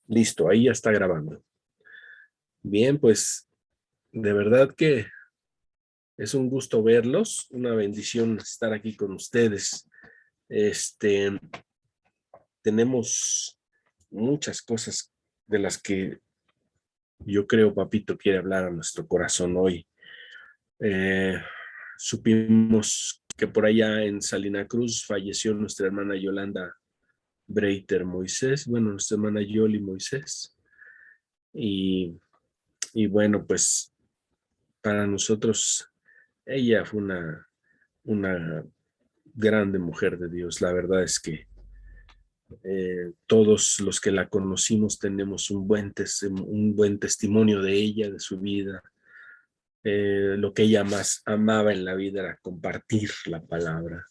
Listo, ahí ya está grabando. Bien, pues de verdad que es un gusto verlos, una bendición estar aquí con ustedes. Este, tenemos muchas cosas de las que yo creo Papito quiere hablar a nuestro corazón hoy. Eh, Supimos que por allá en Salina Cruz falleció nuestra hermana Yolanda Breiter Moisés, bueno, nuestra hermana Yoli Moisés. Y, y bueno, pues para nosotros ella fue una grande mujer de Dios. La verdad es que todos los que la conocimos tenemos un buen testimonio de ella, de su vida. Lo que ella más amaba en la vida era compartir la palabra.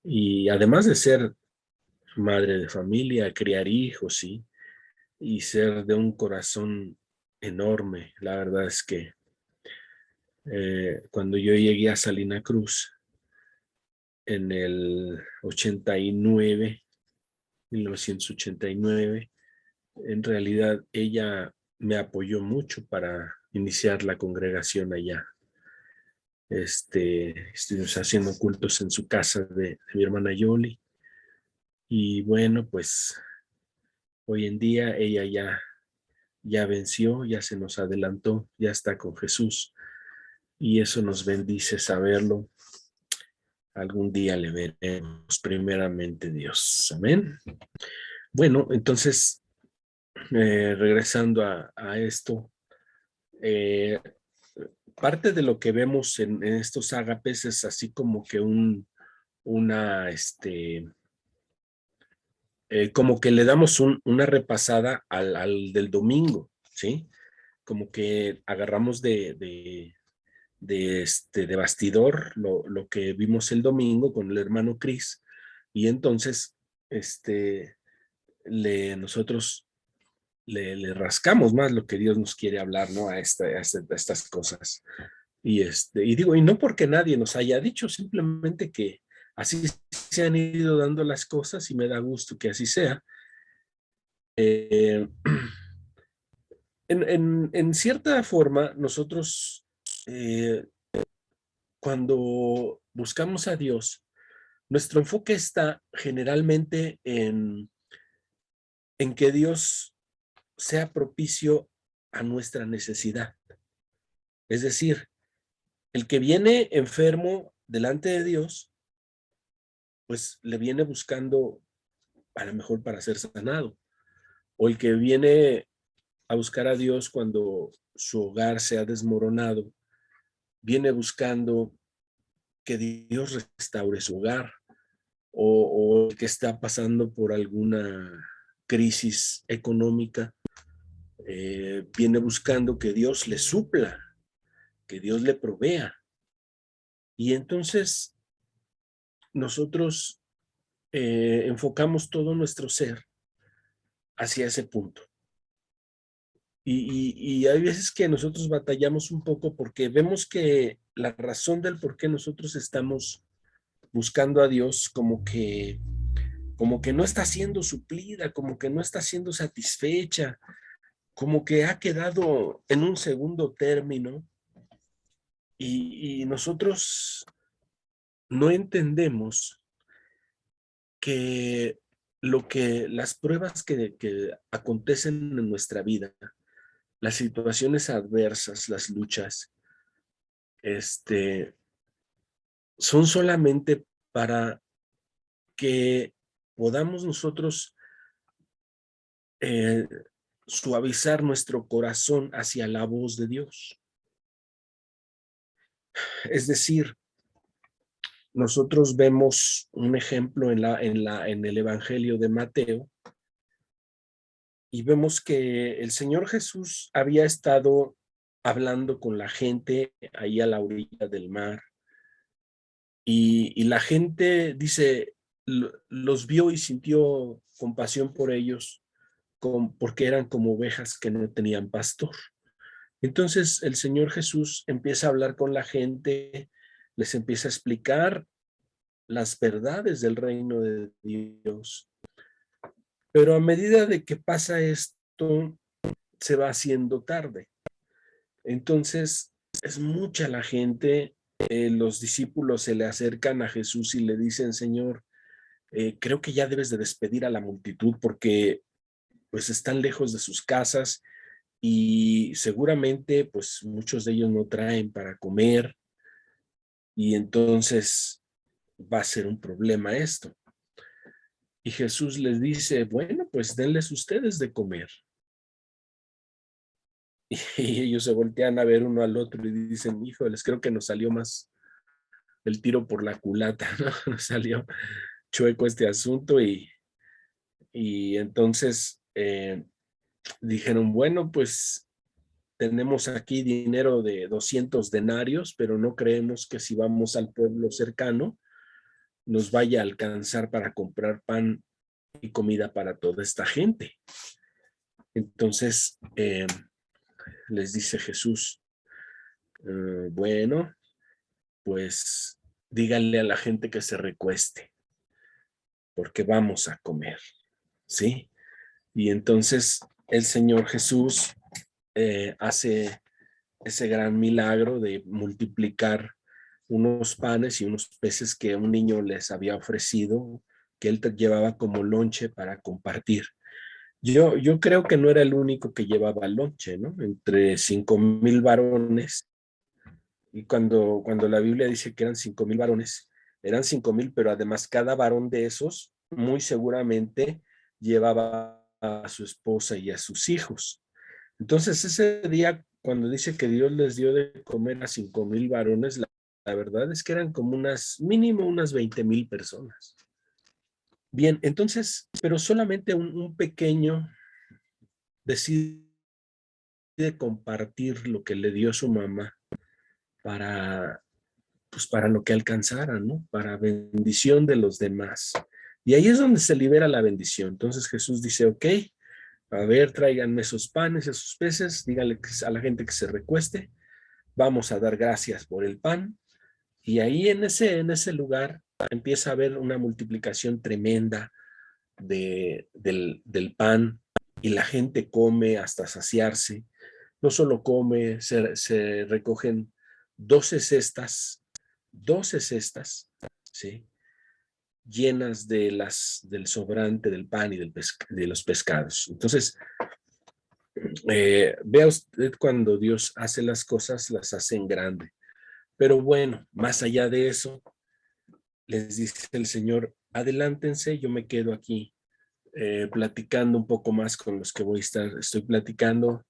Y además de ser madre de familia, criar hijos, sí, y ser de un corazón enorme, la verdad es que cuando yo llegué a Salina Cruz en el 1989, en realidad ella me apoyó mucho para iniciar la congregación allá. Estuvimos haciendo cultos en su casa de mi hermana Yoli. Y bueno, pues hoy en día ella ya venció, ya se nos adelantó, ya está con Jesús. Y eso nos bendice saberlo. Algún día le veremos, primeramente Dios. Amén. Bueno, entonces, regresando a esto, eh, parte de lo que vemos en estos ágapes es así como que una, como que le damos una repasada al del domingo, ¿sí? Como que agarramos de bastidor lo que vimos el domingo con el hermano Cris, y entonces este, nosotros le rascamos más lo que Dios nos quiere hablar, ¿no? A estas cosas. Y digo, y no porque nadie nos haya dicho, simplemente que así se han ido dando las cosas y me da gusto que así sea. Eh, en cierta forma, nosotros eh, cuando buscamos a Dios, nuestro enfoque está generalmente en que Dios sea propicio a nuestra necesidad. Es decir, el que viene enfermo delante de Dios, pues le viene buscando a lo mejor para ser sanado. O el que viene a buscar a Dios cuando su hogar se ha desmoronado, viene buscando que Dios restaure su hogar. O el que está pasando por alguna crisis económica, viene buscando que Dios le supla, que Dios le provea. Y entonces nosotros enfocamos todo nuestro ser hacia ese punto. Y hay veces que nosotros batallamos un poco porque vemos que la razón del por qué nosotros estamos buscando a Dios como que no está siendo suplida, como que no está siendo satisfecha, como que ha quedado en un segundo término, y nosotros no entendemos que las pruebas que acontecen en nuestra vida, las situaciones adversas, las luchas, son solamente para que podamos nosotros eh, suavizar nuestro corazón hacia la voz de Dios. Es decir, nosotros vemos un ejemplo en el Evangelio de Mateo, y vemos que el Señor Jesús había estado hablando con la gente ahí a la orilla del mar, y la gente, dice, los vio y sintió compasión por ellos, porque eran como ovejas que no tenían pastor. Entonces el Señor Jesús empieza a hablar con la gente, les empieza a explicar las verdades del reino de Dios. Pero a medida de que pasa esto, se va haciendo tarde. Entonces, es mucha la gente, los discípulos se le acercan a Jesús y le dicen, Señor, creo que ya debes de despedir a la multitud porque pues están lejos de sus casas y seguramente pues muchos de ellos no traen para comer y entonces va a ser un problema esto. Y Jesús les dice, bueno, pues denles ustedes de comer. Y ellos se voltean a ver uno al otro y dicen, híjoles, creo que nos salió más el tiro por la culata, ¿no? Nos salió chueco este asunto y entonces dijeron, bueno, pues tenemos aquí dinero de 200 denarios, pero no creemos que si vamos al pueblo cercano nos vaya a alcanzar para comprar pan y comida para toda esta gente. Entonces les dice Jesús, bueno, pues díganle a la gente que se recueste, porque vamos a comer, ¿sí? Y entonces el Señor Jesús hace ese gran milagro de multiplicar unos panes y unos peces que un niño les había ofrecido, que él llevaba como lonche para compartir. Yo creo que no era el único que llevaba lonche, ¿no? Entre 5,000 varones, y cuando la Biblia dice que eran 5,000 varones, eran 5,000, pero además cada varón de esos muy seguramente llevaba a su esposa y a sus hijos. Entonces ese día, cuando dice que Dios les dio de comer a 5,000 varones, la verdad es que eran como mínimo unas 20,000 personas. Bien, entonces, pero solamente un pequeño decide compartir lo que le dio su mamá para, pues para lo que alcanzara, ¿no? Para bendición de los demás. Y ahí es donde se libera la bendición. Entonces Jesús dice, ok, a ver, tráiganme esos panes, esos peces, díganle a la gente que se recueste, vamos a dar gracias por el pan. Y ahí en ese lugar empieza a haber una multiplicación tremenda del pan y la gente come hasta saciarse. No solo come, se recogen 12 cestas, 12 cestas, ¿sí? Llenas del sobrante del pan y de los pescados. Entonces, vea usted cuando Dios hace las cosas, las hace en grande. Pero bueno, más allá de eso, les dice el Señor, adelántense, yo me quedo aquí platicando un poco más con los que estoy platicando,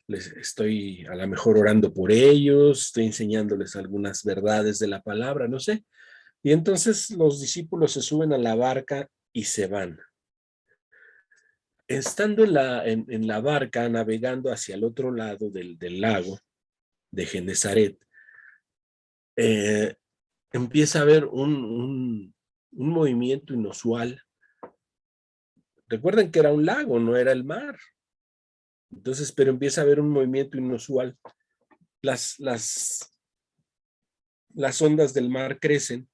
les estoy a lo mejor orando por ellos, estoy enseñándoles algunas verdades de la palabra, no sé. Y entonces los discípulos se suben a la barca y se van. Estando en la barca, navegando hacia el otro lado del lago de Genezaret, eh, empieza a haber un movimiento inusual. Recuerden que era un lago, no era el mar. Entonces, pero empieza a haber un movimiento inusual. Las, las, las ondas del mar crecen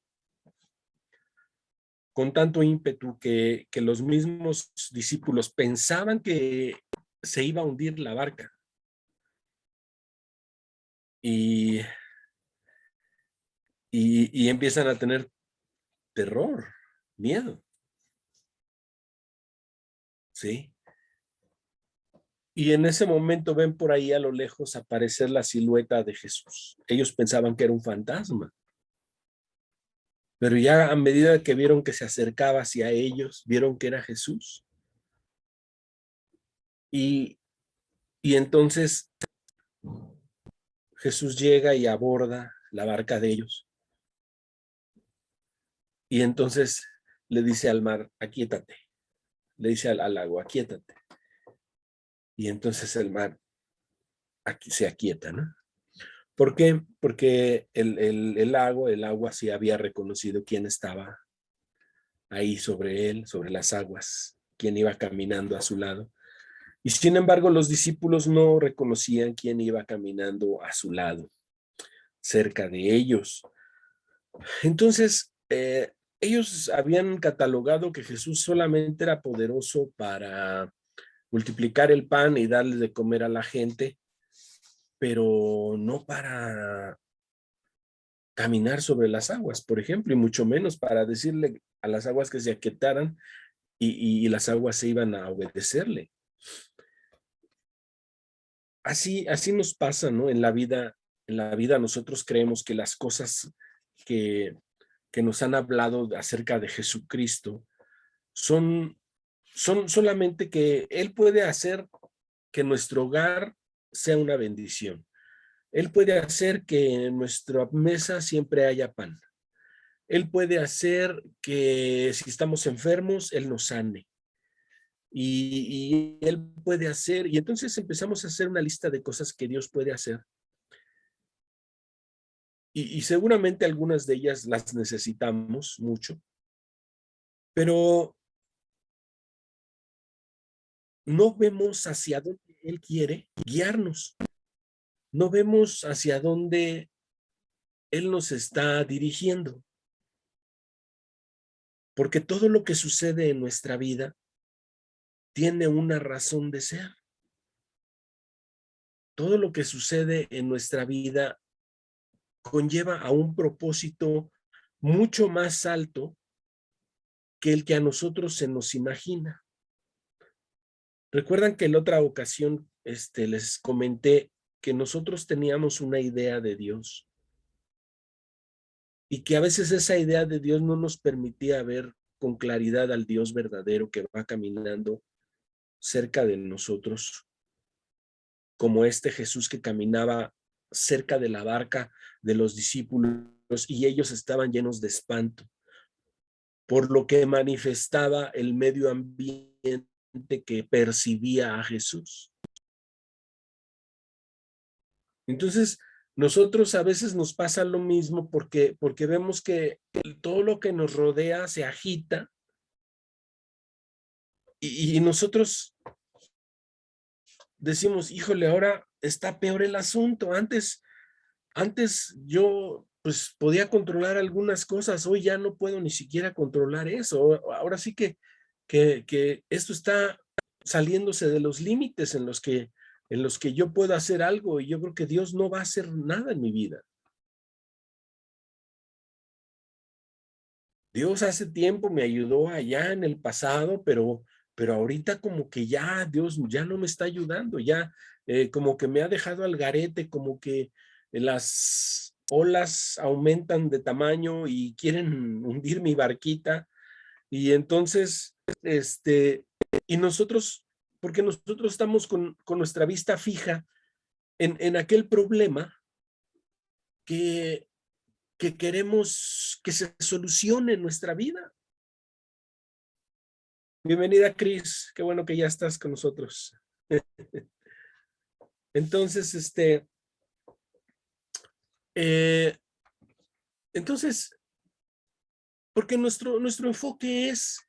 con tanto ímpetu que los mismos discípulos pensaban que se iba a hundir la barca. Y, y empiezan a tener terror, miedo, ¿sí? Y en ese momento ven por ahí a lo lejos aparecer la silueta de Jesús. Ellos pensaban que era un fantasma, pero ya a medida que vieron que se acercaba hacia ellos, vieron que era Jesús. Y, y entonces Jesús llega y aborda la barca de ellos. Y entonces le dice al mar, aquíétate. Le dice al agua, aquíétate. Y entonces el mar aquí se aquieta, ¿no? ¿Por qué? Porque el agua sí había reconocido quién estaba ahí sobre él, sobre las aguas, quién iba caminando a su lado. Y sin embargo, los discípulos no reconocían quién iba caminando a su lado, cerca de ellos. Entonces, ellos habían catalogado que Jesús solamente era poderoso para multiplicar el pan y darle de comer a la gente, pero no para caminar sobre las aguas, por ejemplo, y mucho menos para decirle a las aguas que se aquietaran y las aguas se iban a obedecerle. Así nos pasa, ¿no? En la vida nosotros creemos que las cosas que, que nos han hablado acerca de Jesucristo son, son solamente que Él puede hacer que nuestro hogar sea una bendición. Él puede hacer que en nuestra mesa siempre haya pan. Él puede hacer que si estamos enfermos, Él nos sane. Y Él puede hacer, y entonces empezamos a hacer una lista de cosas que Dios puede hacer. Y seguramente algunas de ellas las necesitamos mucho, pero no vemos hacia dónde Él quiere guiarnos. No vemos hacia dónde Él nos está dirigiendo. Porque todo lo que sucede en nuestra vida tiene una razón de ser. Todo lo que sucede en nuestra vida conlleva a un propósito mucho más alto que el que a nosotros se nos imagina. Recuerdan que en la otra ocasión les comenté que nosotros teníamos una idea de Dios y que a veces esa idea de Dios no nos permitía ver con claridad al Dios verdadero que va caminando cerca de nosotros, como este Jesús que caminaba cerca de la barca de los discípulos y ellos estaban llenos de espanto por lo que manifestaba el medio ambiente que percibía a Jesús. Entonces, nosotros a veces nos pasa lo mismo porque vemos que todo lo que nos rodea se agita y nosotros decimos, híjole, ahora está peor el asunto. Antes yo pues podía controlar algunas cosas, hoy ya no puedo ni siquiera controlar eso. Ahora sí que esto está saliéndose de los límites en los que yo puedo hacer algo y yo creo que Dios no va a hacer nada en mi vida. Dios hace tiempo me ayudó allá en el pasado, pero ahorita como que ya Dios ya no me está ayudando, ya como que me ha dejado al garete, como que las olas aumentan de tamaño y quieren hundir mi barquita. Y entonces, y nosotros, porque nosotros estamos con nuestra vista fija en aquel problema que, que queremos que se solucione en nuestra vida. Bienvenida, Cris. Qué bueno que ya estás con nosotros. Entonces, eh, entonces, porque nuestro enfoque es,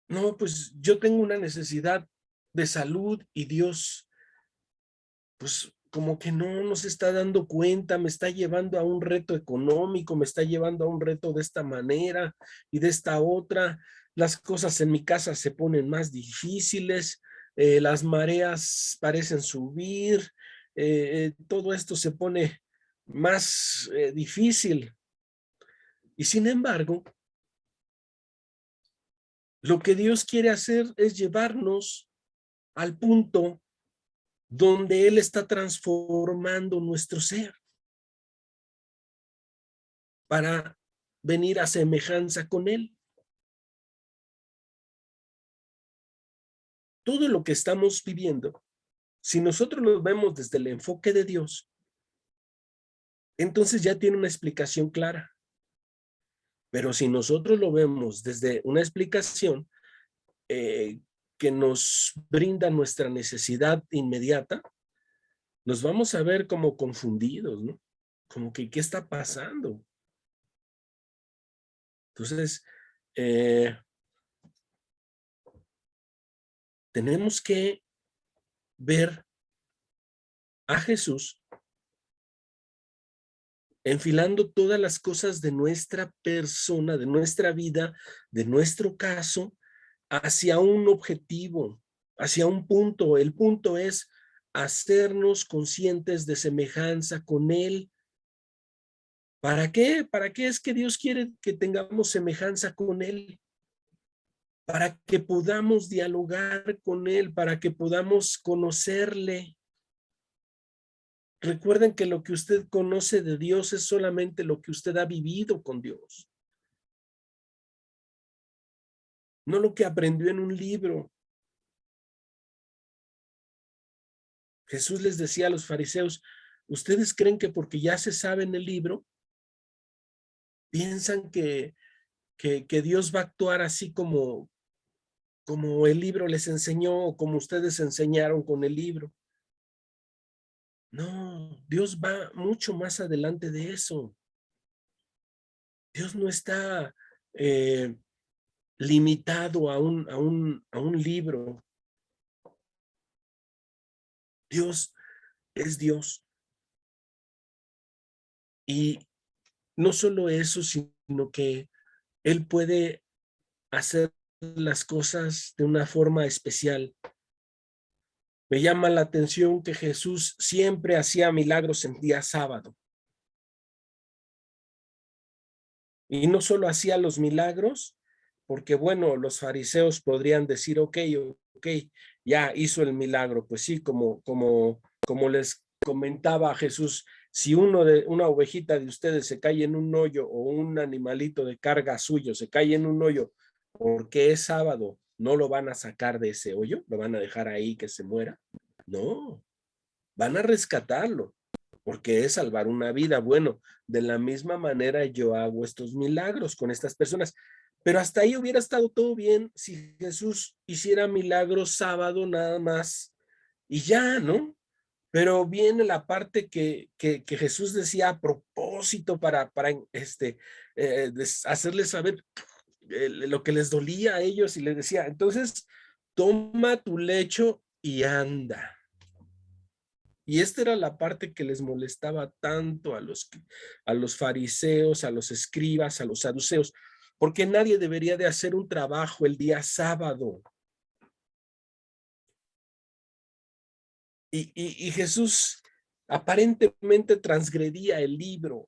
no, pues yo tengo una necesidad de salud y Dios, pues como que no nos está dando cuenta, me está llevando a un reto económico, me está llevando a un reto de esta manera y de esta otra. Las cosas en mi casa se ponen más difíciles, las mareas parecen subir, todo esto se pone más difícil. Y sin embargo, lo que Dios quiere hacer es llevarnos al punto donde Él está transformando nuestro ser para venir a semejanza con Él. Todo lo que estamos viviendo, si nosotros lo vemos desde el enfoque de Dios, entonces ya tiene una explicación clara. Pero si nosotros lo vemos desde una explicación que nos brinda nuestra necesidad inmediata, nos vamos a ver como confundidos, ¿no? Como que, ¿qué está pasando? Entonces, eh, tenemos que ver a Jesús enfilando todas las cosas de nuestra persona, de nuestra vida, de nuestro caso, hacia un objetivo, hacia un punto. El punto es hacernos conscientes de semejanza con Él. ¿Para qué? ¿Para qué es que Dios quiere que tengamos semejanza con Él? Para que podamos dialogar con Él, para que podamos conocerle. Recuerden que lo que usted conoce de Dios es solamente lo que usted ha vivido con Dios, no lo que aprendió en un libro. Jesús les decía a los fariseos, ¿ustedes creen que porque ya se sabe en el libro, piensan que Dios va a actuar así como el libro les enseñó o como ustedes enseñaron con el libro? No, Dios va mucho más adelante de eso. Dios no está limitado a un libro. Dios es Dios. Y no solo eso, sino que Él puede hacer las cosas de una forma especial. Me llama la atención que Jesús siempre hacía milagros en día sábado. Y no solo hacía los milagros, porque bueno, los fariseos podrían decir, ok, ya hizo el milagro. Pues sí, como les comentaba a Jesús, si una ovejita de ustedes se cae en un hoyo o un animalito de carga suyo se cae en un hoyo porque es sábado, ¿no lo van a sacar de ese hoyo? ¿Lo van a dejar ahí que se muera? No, van a rescatarlo porque es salvar una vida. Bueno, de la misma manera yo hago estos milagros con estas personas, pero hasta ahí hubiera estado todo bien si Jesús hiciera milagros sábado nada más y ya, ¿no? Pero viene la parte que Jesús decía a propósito para hacerles saber lo que les dolía a ellos y les decía, entonces, toma tu lecho y anda. Y esta era la parte que les molestaba tanto a los fariseos, a los escribas, a los saduceos, porque nadie debería de hacer un trabajo el día sábado. Y Jesús aparentemente transgredía el libro,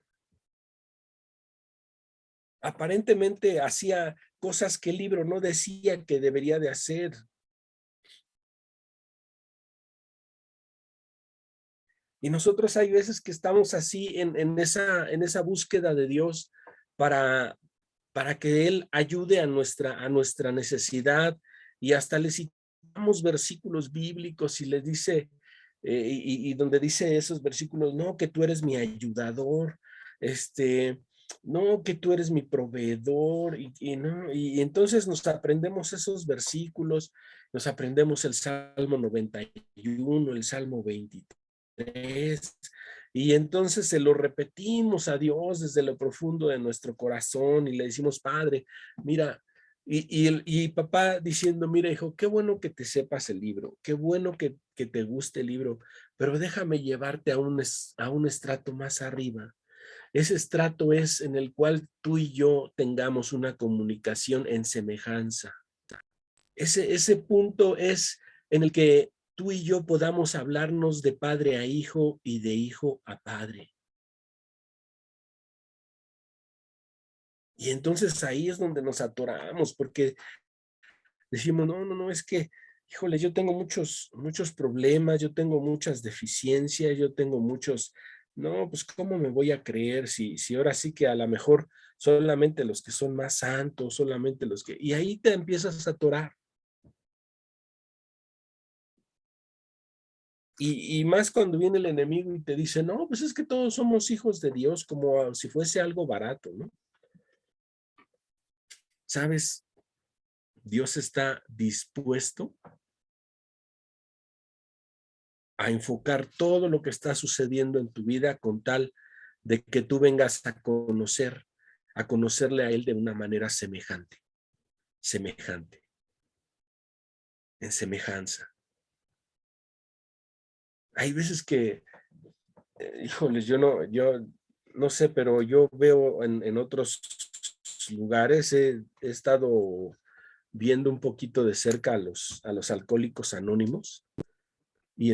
aparentemente hacía cosas que el libro no decía que debería de hacer. Y nosotros hay veces que estamos así en esa búsqueda de Dios para, para que Él ayude a nuestra necesidad y hasta le citamos versículos bíblicos y les dice, y donde dice esos versículos, no, que tú eres mi ayudador, no, que tú eres mi proveedor, no, y entonces nos aprendemos esos versículos, nos aprendemos el Salmo 91, el Salmo 23, y entonces se lo repetimos a Dios desde lo profundo de nuestro corazón y le decimos, Padre, mira, y papá diciendo, mira, hijo, qué bueno que te sepas el libro, qué bueno que te guste el libro, pero déjame llevarte a un estrato más arriba. Ese estrato es en el cual tú y yo tengamos una comunicación en semejanza. Ese punto es en el que tú y yo podamos hablarnos de padre a hijo y de hijo a padre. Y entonces ahí es donde nos atoramos, porque decimos, no, no, no, es que, híjole, yo tengo muchos problemas, yo tengo muchas deficiencias, yo tengo no, pues ¿cómo me voy a creer si ahora sí que a lo mejor solamente los que son más santos, solamente y ahí te empiezas a atorar. Y más cuando viene el enemigo y te dice, no, pues es que todos somos hijos de Dios, como si fuese algo barato, ¿no? ¿Sabes? Dios está dispuesto a enfocar todo lo que está sucediendo en tu vida con tal de que tú vengas a conocerle a Él de una manera semejante, en semejanza. Hay veces que, híjoles, yo no, yo no sé, pero yo veo en otros lugares, he estado viendo un poquito de cerca a los alcohólicos anónimos. Y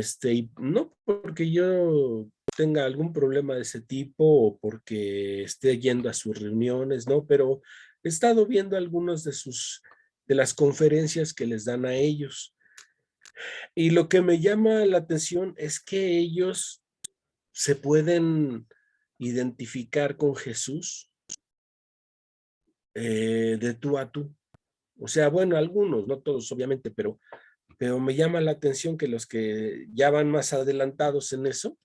no porque yo tenga algún problema de ese tipo o porque esté yendo a sus reuniones, ¿no? Pero he estado viendo algunos de las conferencias que les dan a ellos. Y lo que me llama la atención es que ellos se pueden identificar con Jesús de tú a tú. O sea, bueno, algunos, no todos, obviamente, pero me llama la atención que los que ya van más adelantados en eso,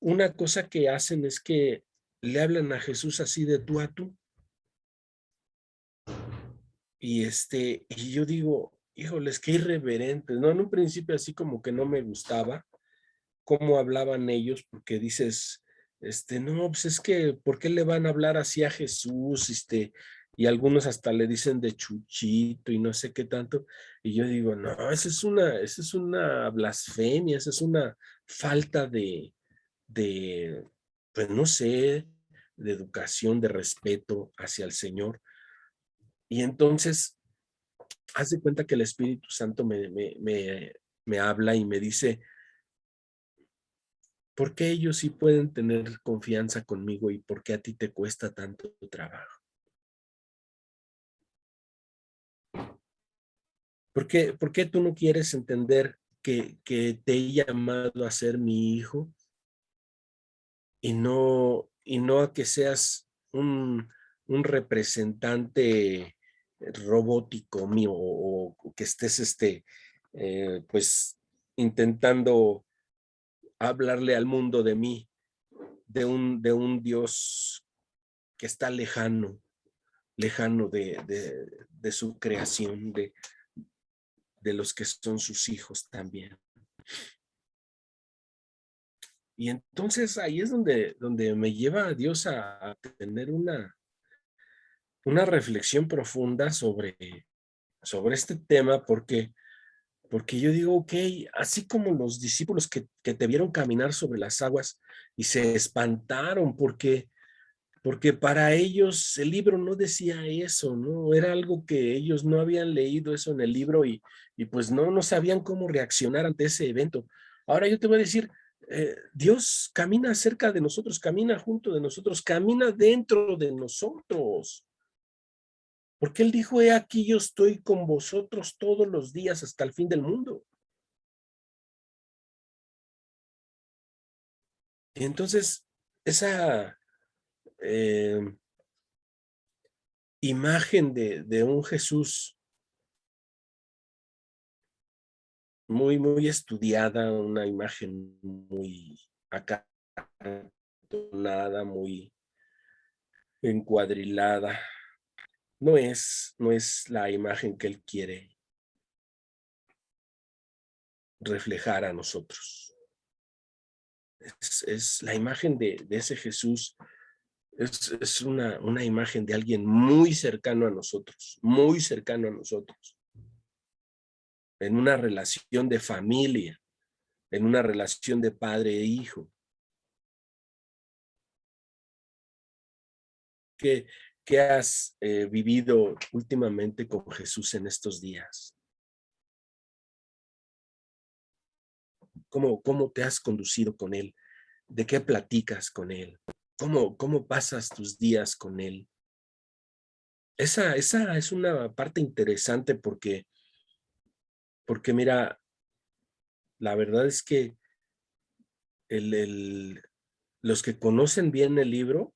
una cosa que hacen es que le hablan a Jesús así de tú a tú. Y yo digo, híjoles, qué irreverentes, ¿no? En un principio así como que no me gustaba cómo hablaban ellos, porque dices, no, pues es que, ¿por qué le van a hablar así a Jesús? Y algunos hasta le dicen de chuchito y no sé qué tanto. Y yo digo, no, esa es una blasfemia, esa es una falta de, pues no sé, de educación, de respeto hacia el Señor. Y entonces, haz de cuenta que el Espíritu Santo me habla y me dice, ¿por qué ellos sí pueden tener confianza conmigo y por qué a ti te cuesta tanto trabajo? Por qué tú no quieres entender que te he llamado a ser mi hijo y no a que seas un representante robótico mío o que estés pues intentando hablarle al mundo de mí, de un Dios que está lejano de su creación, de los que son sus hijos también. Y entonces ahí es donde me lleva a Dios a tener una reflexión profunda sobre este tema, porque yo digo, ok, así como los discípulos que te vieron caminar sobre las aguas y se espantaron porque para ellos el libro no decía eso, ¿no? Era algo que ellos no habían leído eso en el libro y pues no sabían cómo reaccionar ante ese evento. Ahora yo te voy a decir, Dios camina cerca de nosotros, camina junto de nosotros, camina dentro de nosotros. Porque Él dijo, he aquí yo estoy con vosotros todos los días hasta el fin del mundo. Y entonces, esa eh, imagen de un Jesús muy estudiada, una imagen muy acartonada, muy encuadrilada. No es la imagen que Él quiere reflejar a nosotros. Es la imagen de ese Jesús, es una imagen de alguien muy cercano a nosotros, muy cercano a nosotros, en una relación de familia, en una relación de padre e hijo. ¿Qué, qué has vivido últimamente con Jesús en estos días? ¿Cómo te has conducido con Él? ¿De qué platicas con Él? ¿Cómo pasas tus días con Él? Esa es una parte interesante porque mira, la verdad es que el, el- los que conocen bien el libro,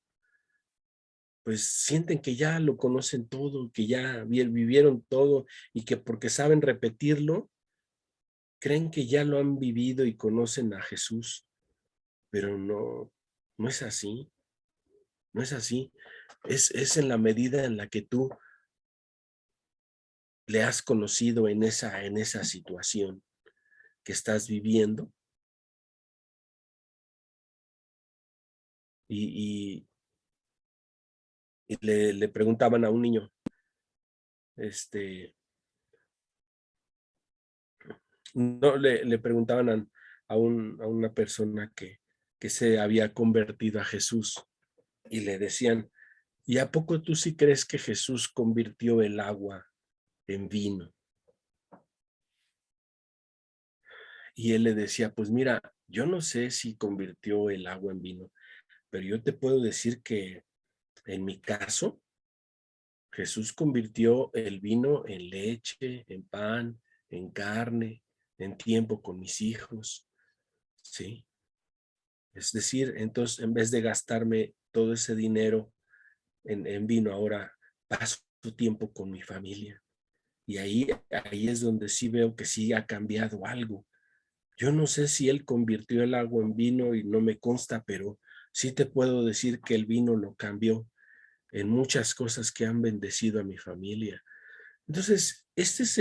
pues sienten que ya lo conocen todo, que ya vivieron todo y que porque saben repetirlo, creen que ya lo han vivido y conocen a Jesús, pero no es así, no es así. Es en la medida en la que tú le has conocido en esa situación que estás viviendo y, y le preguntaban a un niño, este, no le preguntaban a una persona que se había convertido a Jesús y le decían, ¿y a poco tú sí crees que Jesús convirtió el agua en vino? Y él le decía, pues mira, yo no sé si convirtió el agua en vino, pero yo te puedo decir que en mi caso, Jesús convirtió el vino en leche, en pan, en carne, en tiempo con mis hijos, ¿sí? Es decir, entonces en vez de gastarme todo ese dinero en vino, ahora paso tiempo con mi familia. Y ahí es donde sí veo que sí ha cambiado algo. Yo no sé si él convirtió el agua en vino y no me consta, pero sí te puedo decir que el vino lo cambió en muchas cosas que han bendecido a mi familia. Entonces, este es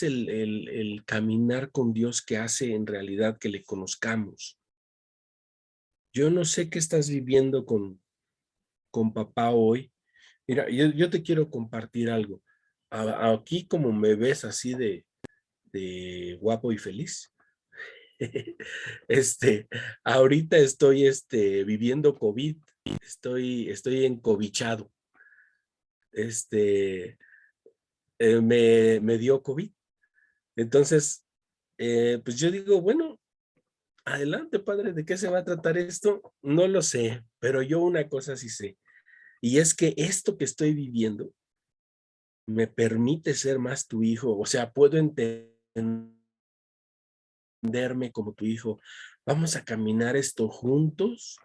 el caminar con Dios que hace en realidad que le conozcamos. Yo no sé qué estás viviendo con papá hoy. Mira, yo te quiero compartir algo. Aquí como me ves así de guapo y feliz, este, ahorita estoy viviendo COVID, estoy encobichado. Este, me dio COVID. Entonces, pues yo digo, bueno, adelante, padre, ¿de qué se va a tratar esto? No lo sé, pero yo una cosa sí sé, y es que esto que estoy viviendo me permite ser más tu hijo, o sea, puedo entenderme como tu hijo. Vamos a caminar esto juntos.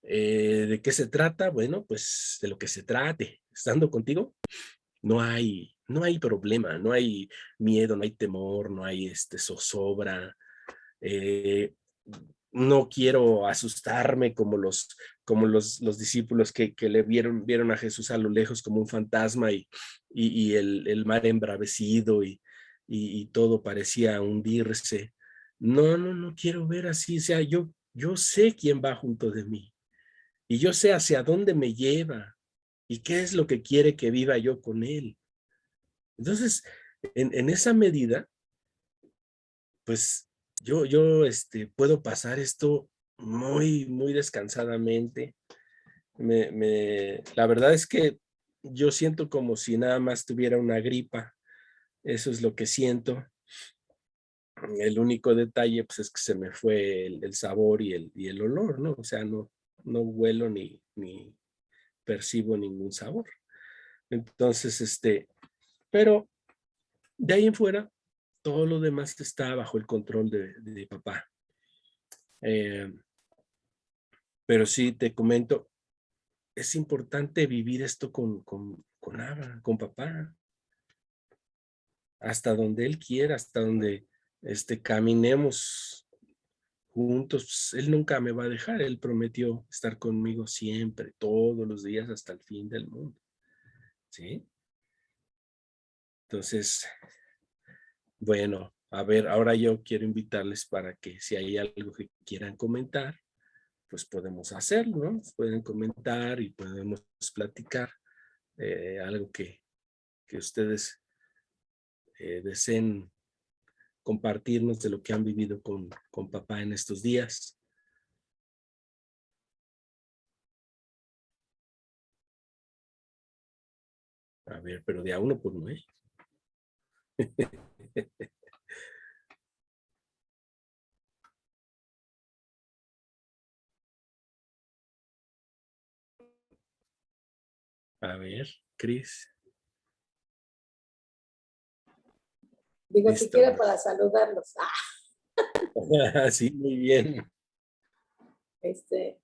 ¿De qué se trata? Bueno, pues de lo que se trate. Estando contigo, no hay problema, no hay miedo, no hay temor, no hay zozobra. eh, no quiero asustarme como los discípulos que le vieron a Jesús a lo lejos como un fantasma y el mar embravecido y todo parecía hundirse. No, no, no quiero ver así. O sea, yo sé quién va junto de mí y yo sé hacia dónde me lleva y qué es lo que quiere que viva yo con él. Entonces, en esa medida, pues yo puedo pasar esto muy, muy descansadamente. La verdad es que yo siento como si nada más tuviera una gripa. Eso es lo que siento. El único detalle, pues, es que se me fue el sabor y el olor, ¿no? O sea, no huelo ni percibo ningún sabor. Entonces, pero de ahí en fuera, todo lo demás está bajo el control de papá. Eh, pero sí, te comento, es importante vivir esto con Abba, con papá, hasta donde él quiera, hasta donde caminemos juntos. Pues, él nunca me va a dejar, él prometió estar conmigo siempre, todos los días, hasta el fin del mundo. ¿Sí? Entonces, bueno, a ver, ahora yo quiero invitarles para que si hay algo que quieran comentar, pues podemos hacerlo, ¿no? Pueden comentar y podemos platicar algo que ustedes deseen compartirnos de lo que han vivido con papá en estos días. A ver, pero de a uno por uno, ¿eh? A ver, Cris. Digo, Listo. siquiera para saludarlos. Sí, muy bien. Este,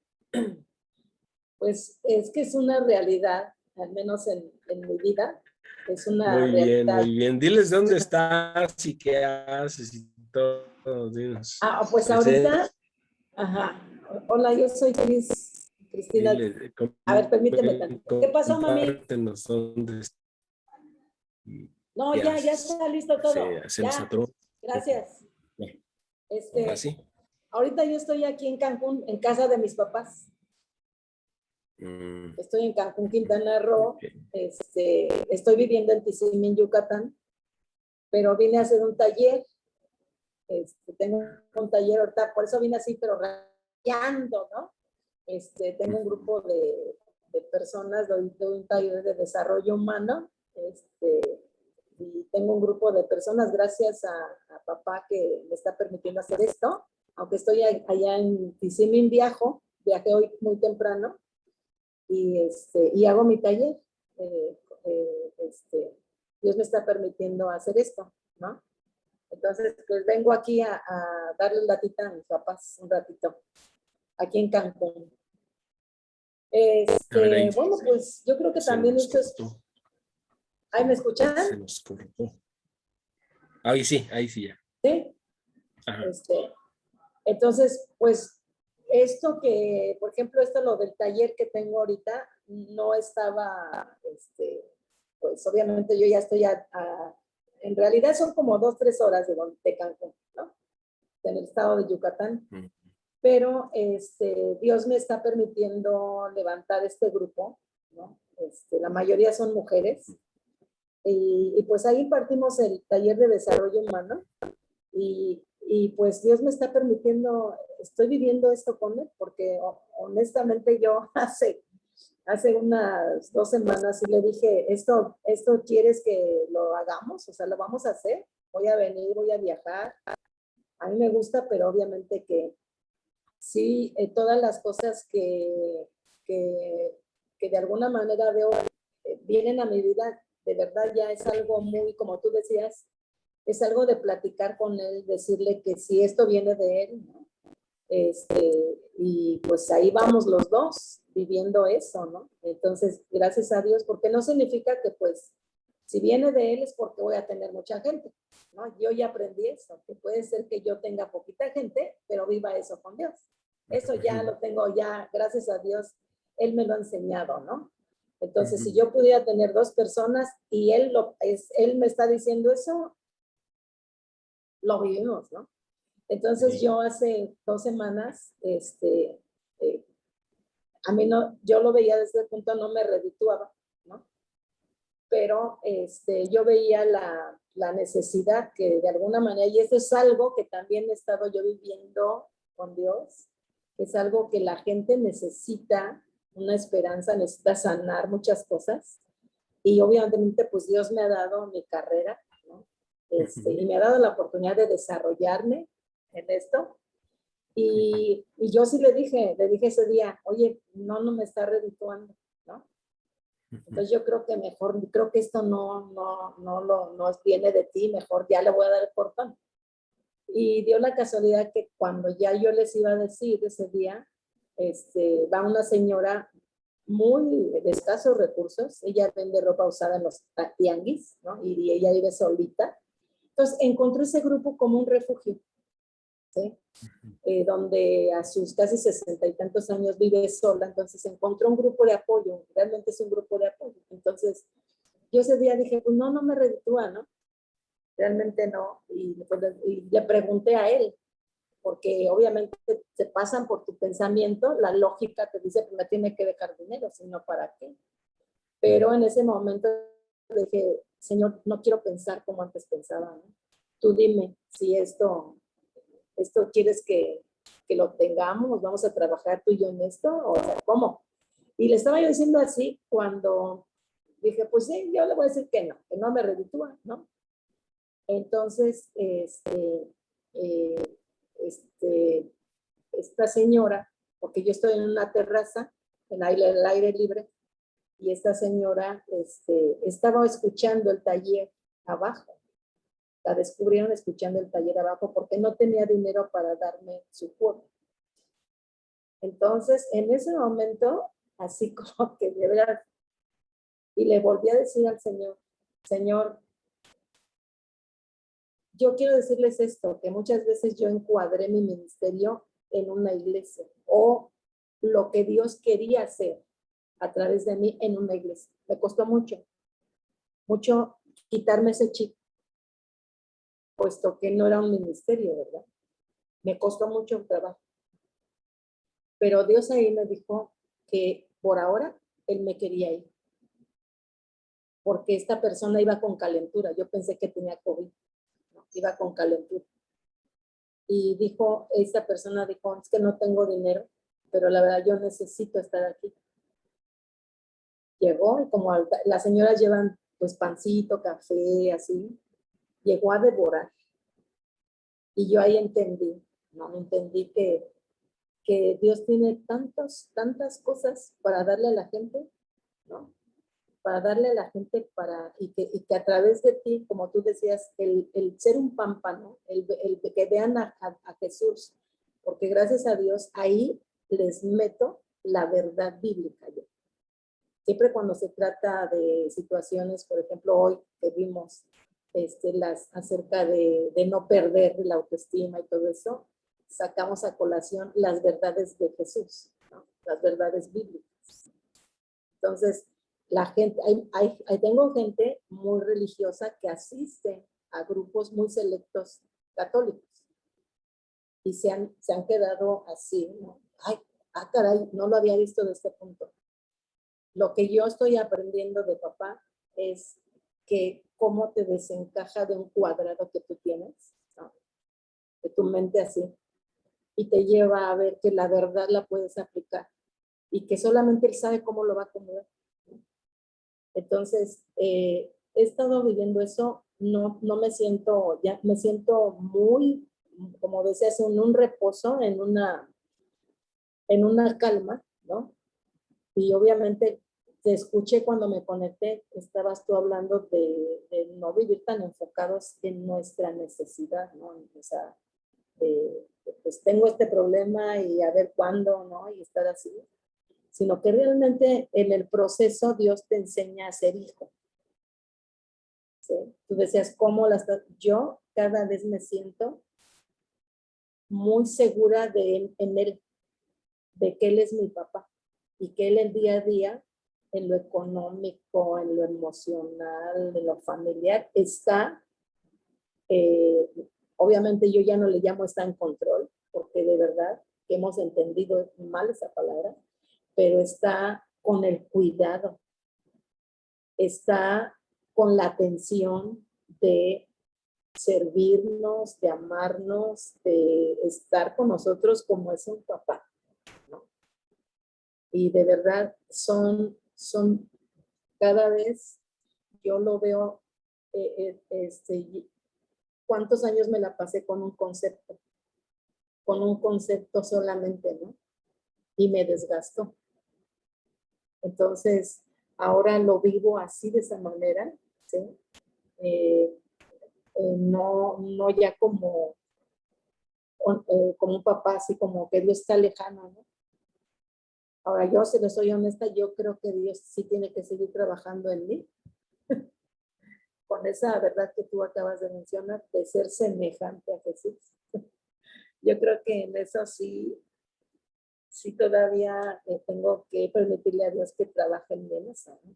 pues es que es una realidad, al menos en mi vida, es una Muy bien, realidad. muy bien. Diles dónde estás y qué haces y todo. Dinos. Pues ahorita, ajá. Hola, yo soy Cristina. Dile, A ver, permíteme tantito. ¿Qué pasó, mami? compártenos dónde y No, qué ya haces. está listo todo. Hacemos Ya, otro. gracias. Bueno, ahora sí. Ahorita yo estoy aquí en Cancún, en casa de mis papás. Mm, Estoy en Cancún, Quintana Roo. ok. Estoy viviendo en Tizimín, Yucatán, pero vine a hacer un taller. Tengo un taller ahorita, por eso vine así, pero rayando, ¿no? tengo un grupo de personas, doy un taller de desarrollo humano, y tengo un grupo de personas, gracias a papá que me está permitiendo hacer esto, aunque estoy allá en Tizimín, viajé hoy muy temprano, y hago mi taller. Dios me está permitiendo hacer esto, ¿no? Entonces, pues vengo aquí a darle latita a mis papás un ratito, aquí en Cancún. A ver, ahí Bueno, pues yo creo que se también nos esto es... cortó. ¿Ahí me Se escuchan? nos cortó. Ahí sí ya. Sí. Ajá. Entonces, pues esto que, por ejemplo, lo del taller que tengo ahorita, no estaba, pues obviamente yo ya estoy en realidad son como 2, 3 horas de Cancún, ¿no? En el estado de Yucatán. Pero Dios me está permitiendo levantar este grupo, ¿no? La mayoría son mujeres. Y pues ahí impartimos el taller de desarrollo humano. Y pues Dios me está permitiendo, estoy viviendo esto con él, porque honestamente yo hace unas 2 semanas y le dije, ¿esto quieres que lo hagamos? O sea, ¿lo vamos a hacer? Voy a venir, voy a viajar. A mí me gusta, pero obviamente que sí, todas las cosas que de alguna manera veo vienen a mi vida, de verdad ya es algo muy, como tú decías, es algo de platicar con él, decirle que si esto viene de él, ¿no? Y pues ahí vamos los dos viviendo eso, ¿no? Entonces, gracias a Dios, porque no significa que pues, si viene de él es porque voy a tener mucha gente, ¿no? Yo ya aprendí eso, que puede ser que yo tenga poquita gente, pero viva eso con Dios. Eso ya lo tengo ya, gracias a Dios, él me lo ha enseñado, ¿no? Entonces, si yo pudiera tener 2 personas y él me está diciendo eso, lo vivimos, ¿no? Entonces yo hace 2 semanas, a mí no, yo lo veía desde el punto, no me redituaba, ¿no? Pero yo veía la necesidad que de alguna manera, y eso es algo que también he estado yo viviendo con Dios, es algo que la gente necesita, una esperanza, necesita sanar muchas cosas, y obviamente pues Dios me ha dado mi carrera, ¿no? Y me ha dado la oportunidad de desarrollarme en esto. Y yo sí le dije ese día, oye, no me está redituando, ¿no? Entonces yo creo que mejor, creo que esto no viene de ti, mejor ya le voy a dar el portón. Y dio la casualidad que cuando ya yo les iba a decir ese día, va una señora muy de escasos recursos, ella vende ropa usada en los tianguis, ¿no? Y ella vive solita. Entonces encontró ese grupo como un refugio, ¿sí? Donde a sus casi 60 y tantos años vive sola, entonces encontró un grupo de apoyo, realmente es un grupo de apoyo. Entonces yo ese día dije, pues no me reditúa, ¿no? Realmente no. Y le pregunté a él, porque obviamente se pasan por tu pensamiento, la lógica te dice, pues me tiene que dejar dinero, sino para qué. Pero en ese momento dije, Señor, no quiero pensar como antes pensaba, ¿no? Tú dime si esto quieres que lo tengamos, vamos a trabajar tú y yo en esto, o sea, ¿cómo? Y le estaba yo diciendo así cuando dije, pues sí, yo le voy a decir que no me reditúa, ¿no? Entonces, esta señora, porque yo estoy en una terraza, en el aire libre, y esta señora estaba escuchando el taller abajo. La descubrieron escuchando el taller abajo porque no tenía dinero para darme su cuota. Entonces, en ese momento, así como que de verdad, y le volví a decir al Señor, Señor, yo quiero decirles esto, que muchas veces yo encuadré mi ministerio en una iglesia o lo que Dios quería hacer a través de mí en una iglesia. Me costó mucho quitarme ese chip, puesto que no era un ministerio, ¿verdad? Me costó mucho trabajo. Pero Dios ahí me dijo que por ahora Él me quería ir. Porque esta persona iba con calentura. Yo pensé que tenía COVID, ¿no? Iba con calentura. Y esta persona dijo, es que no tengo dinero pero la verdad yo necesito estar aquí. Llegó y como las señoras llevan pues pancito, café, así, llegó a devorar. Y yo ahí entendí, ¿no? Entendí que Dios tiene tantas cosas para darle a la gente, ¿no? Para darle a la gente y que a través de ti, como tú decías, el ser un pámpano, el que vean a Jesús, porque gracias a Dios ahí les meto la verdad bíblica. Yo. Siempre cuando se trata de situaciones, por ejemplo, hoy que vimos acerca de no perder la autoestima y todo eso, sacamos a colación las verdades de Jesús, ¿no? Las verdades bíblicas. Entonces, la gente, tengo gente muy religiosa que asiste a grupos muy selectos católicos y se han quedado así, ¿no? Ay, caray, no lo había visto de este punto. Lo que yo estoy aprendiendo de papá es que cómo te desencaja de un cuadrado que tú tienes, ¿no? De tu mente así, y te lleva a ver que la verdad la puedes aplicar y que solamente él sabe cómo lo va a acomodar. Entonces, he estado viviendo eso, no me siento, ya me siento muy, como decías, en un reposo, en una calma, ¿no? Y obviamente te escuché cuando me conecté, estabas tú hablando de no vivir tan enfocados en nuestra necesidad, ¿no? O sea, pues tengo este problema y a ver cuándo, ¿no? Y estar así, sino que realmente en el proceso Dios te enseña a ser hijo. ¿Sí? Tú decías, ¿cómo yo cada vez me siento muy segura en Él, de que Él es mi papá y que Él el día a día, en lo económico, en lo emocional, en lo familiar, está, obviamente yo ya no le llamo está en control, porque de verdad que hemos entendido mal esa palabra, pero está con el cuidado, está con la atención de servirnos, de amarnos, de estar con nosotros como es un papá, ¿no? Y de verdad son cada vez yo lo veo, cuántos años me la pasé con un concepto solamente, ¿no? Y me desgastó. Entonces, ahora lo vivo así de esa manera, ¿sí? No ya como un papá así como que Dios está lejano, ¿no? Ahora yo, si les soy honesta, yo creo que Dios sí tiene que seguir trabajando en mí, con esa verdad que tú acabas de mencionar, de ser semejante a Jesús. Yo creo que en eso sí todavía tengo que permitirle a Dios que trabaje en mí en eso, ¿no?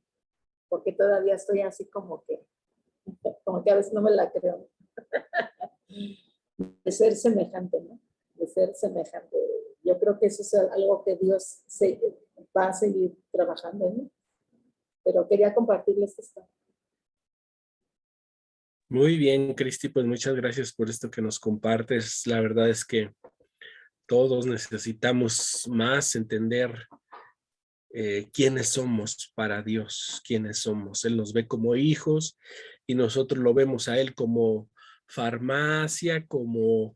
Porque todavía estoy así como que a veces no me la creo. De ser semejante, ¿no? De ser semejante. Yo creo que eso es algo que Dios va a seguir trabajando en mí. Pero quería compartirles esto. Muy bien, Cristi, pues muchas gracias por esto que nos compartes. La verdad es que todos necesitamos más entender quiénes somos para Dios, quiénes somos. Él nos ve como hijos y nosotros lo vemos a Él como farmacia, como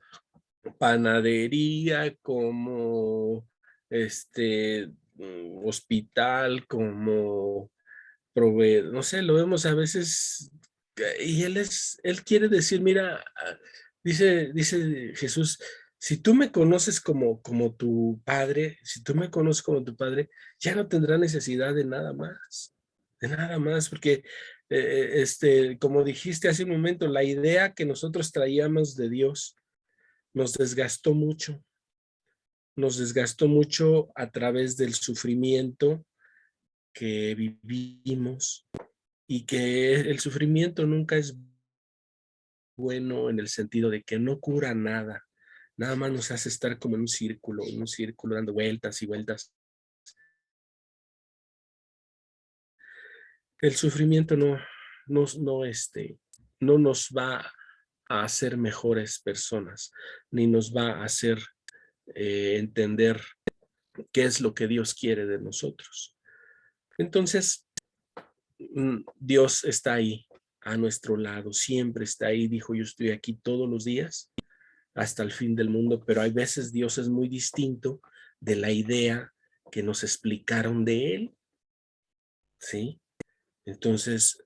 panadería, como hospital, como proveedor, no sé, lo vemos a veces y él quiere decir, mira, dice Jesús, si tú me conoces como tu padre, si tú me conoces como tu padre, ya no tendrá necesidad de nada más, porque como dijiste hace un momento, la idea que nosotros traíamos de Dios nos desgastó mucho a través del sufrimiento que vivimos y que el sufrimiento nunca es bueno en el sentido de que no cura nada, nada más nos hace estar como en un círculo dando vueltas y vueltas. El sufrimiento no nos va a hacer mejores personas, ni nos va a hacer entender qué es lo que Dios quiere de nosotros. Entonces, Dios está ahí a nuestro lado, siempre está ahí. Dijo, yo estoy aquí todos los días hasta el fin del mundo, pero hay veces Dios es muy distinto de la idea que nos explicaron de Él, ¿sí? Entonces,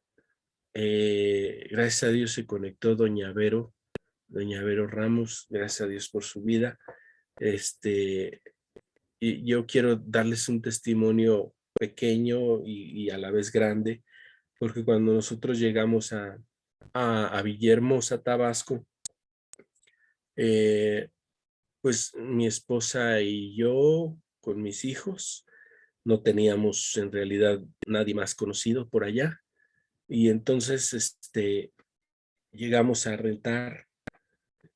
gracias a Dios se conectó doña Vero Ramos, gracias a Dios por su vida. Y yo quiero darles un testimonio pequeño y a la vez grande, porque cuando nosotros llegamos a Villahermosa, Tabasco, pues mi esposa y yo con mis hijos no teníamos en realidad nadie más conocido por allá. Y entonces llegamos a rentar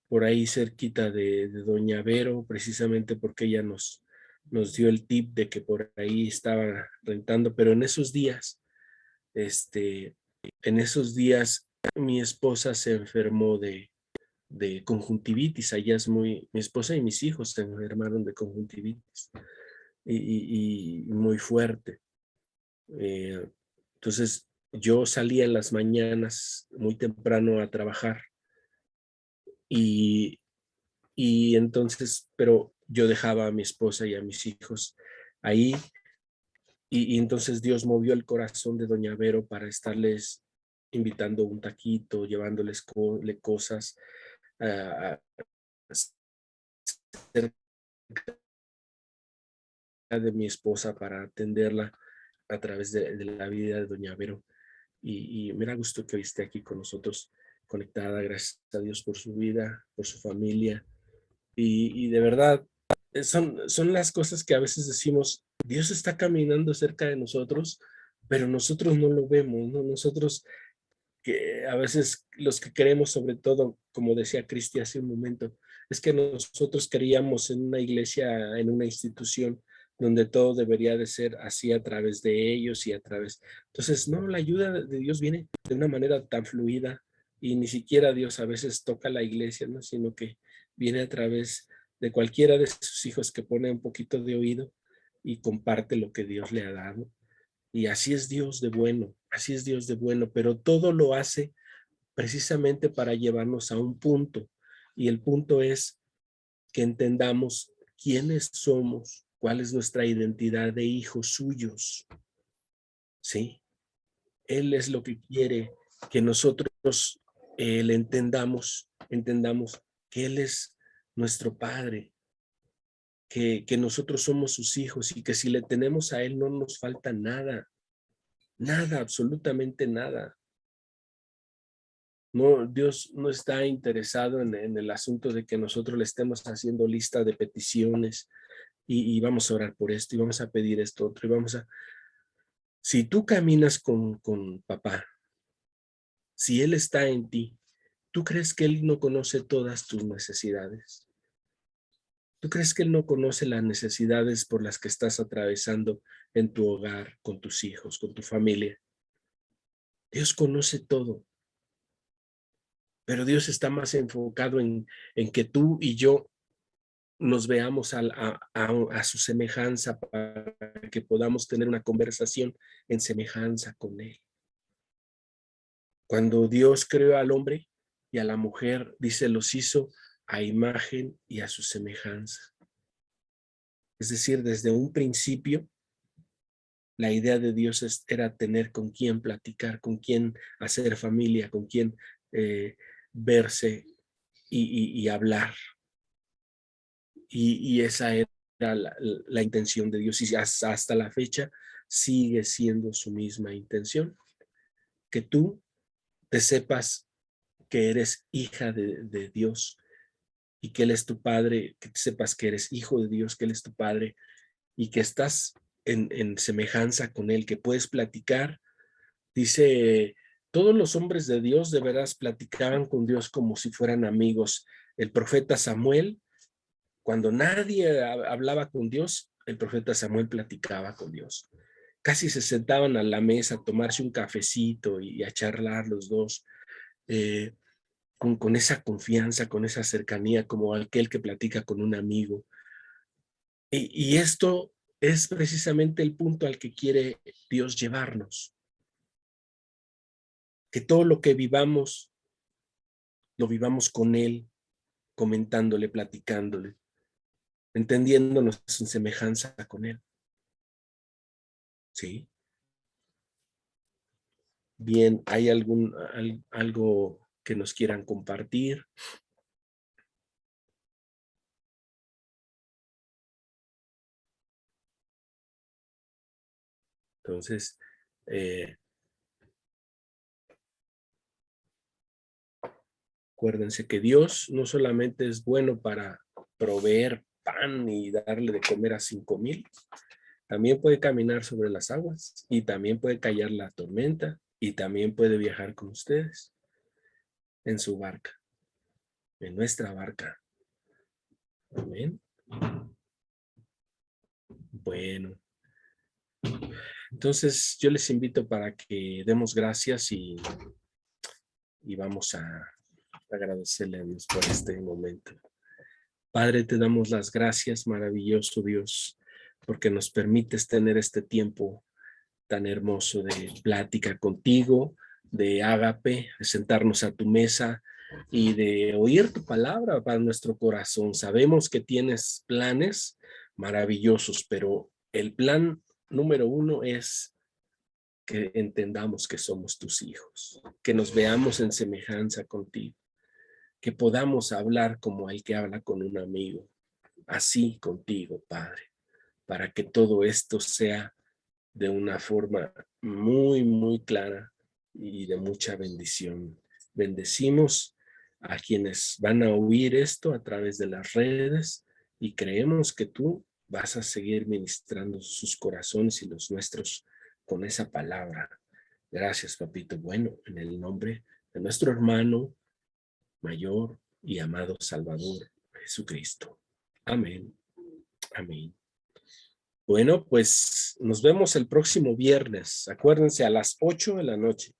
por ahí cerquita de Doña Vero, precisamente porque ella nos dio el tip de que por ahí estaba rentando, pero este, en esos días mi esposa se enfermó de conjuntivitis. Allá mi esposa y mis hijos se enfermaron de conjuntivitis y muy fuerte. Entonces yo salía en las mañanas muy temprano a trabajar y, y entonces, pero yo dejaba a mi esposa y a mis hijos ahí y entonces Dios movió el corazón de Doña Vero para estarles invitando un taquito, llevándoles cosas a cerca de mi esposa para atenderla a través de la vida de Doña Vero. Y me da gusto que hoy esté aquí con nosotros conectada. Gracias a Dios por su vida, por su familia. Y de verdad, son las cosas que a veces decimos, Dios está caminando cerca de nosotros, pero nosotros no lo vemos, ¿no? Nosotros que a veces los que creemos, sobre todo, como decía Cristi hace un momento, es que nosotros creíamos en una iglesia, en una institución donde todo debería de ser así a través de ellos y a través. Entonces, no, la ayuda de Dios viene de una manera tan fluida y ni siquiera Dios a veces toca la iglesia, ¿no? Sino que viene a través de cualquiera de sus hijos que pone un poquito de oído y comparte lo que Dios le ha dado. Y así es Dios de bueno, así es Dios de bueno, pero todo lo hace precisamente para llevarnos a un punto. Y el punto es que entendamos quiénes somos, cuál es nuestra identidad de hijos suyos. ¿Sí? Él es lo que quiere que nosotros le entendamos que Él es nuestro Padre, que nosotros somos sus hijos y que si le tenemos a Él no nos falta nada, nada, absolutamente nada. No, Dios no está interesado en el asunto de que nosotros le estemos haciendo lista de peticiones y vamos a orar por esto y vamos a pedir esto otro y vamos a... Si tú caminas con papá, si Él está en ti, ¿tú crees que Él no conoce todas tus necesidades? ¿Tú crees que Él no conoce las necesidades por las que estás atravesando en tu hogar, con tus hijos, con tu familia? Dios conoce todo, pero Dios está más enfocado en que tú y yo nos veamos a su semejanza para que podamos tener una conversación en semejanza con Él. Cuando Dios creó al hombre y a la mujer, dice, los hizo a imagen y a su semejanza. Es decir, desde un principio, la idea de Dios era tener con quién platicar, con quién hacer familia, con quién verse y hablar. Y esa era la intención de Dios y hasta la fecha sigue siendo su misma intención, que tú te sepas que eres hija de Dios y que Él es tu Padre, que sepas que eres hijo de Dios, que Él es tu Padre y que estás en semejanza con Él, que puedes platicar. Dice, todos los hombres de Dios de veras platicaban con Dios como si fueran amigos. El profeta Samuel, cuando nadie hablaba con Dios, el profeta Samuel platicaba con Dios. Casi se sentaban a la mesa a tomarse un cafecito y a charlar los dos, con esa confianza, con esa cercanía, como aquel que platica con un amigo. Y esto es precisamente el punto al que quiere Dios llevarnos. Que todo lo que vivamos, lo vivamos con Él, comentándole, platicándole, entendiéndonos en semejanza con Él. ¿Sí? Bien, ¿hay algo que nos quieran compartir? Entonces, acuérdense que Dios no solamente es bueno para proveer pan y darle de comer a 5,000, también puede caminar sobre las aguas y también puede callar la tormenta y también puede viajar con ustedes en su barca, en nuestra barca. Amén. Bueno, entonces yo les invito para que demos gracias y vamos a agradecerle a Dios por este momento. Padre, te damos las gracias, maravilloso Dios, porque nos permites tener este tiempo tan hermoso de plática contigo, de ágape, de sentarnos a tu mesa y de oír tu palabra para nuestro corazón. Sabemos que tienes planes maravillosos, pero el plan número 1 es que entendamos que somos tus hijos, que nos veamos en semejanza contigo, que podamos hablar como el que habla con un amigo, así contigo, Padre, para que todo esto sea de una forma muy, muy clara y de mucha bendición. Bendecimos a quienes van a oír esto a través de las redes y creemos que tú vas a seguir ministrando sus corazones y los nuestros con esa palabra. Gracias, papito. Bueno, en el nombre de nuestro hermano mayor y amado Salvador Jesucristo. Amén. Amén. Bueno, pues nos vemos el próximo viernes. Acuérdense, a las 8 de la noche.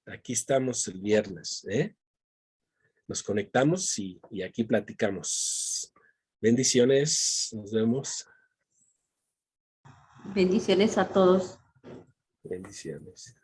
Aquí estamos el viernes, ¿eh? Nos conectamos y aquí platicamos. Bendiciones. Nos vemos. Bendiciones a todos. Bendiciones.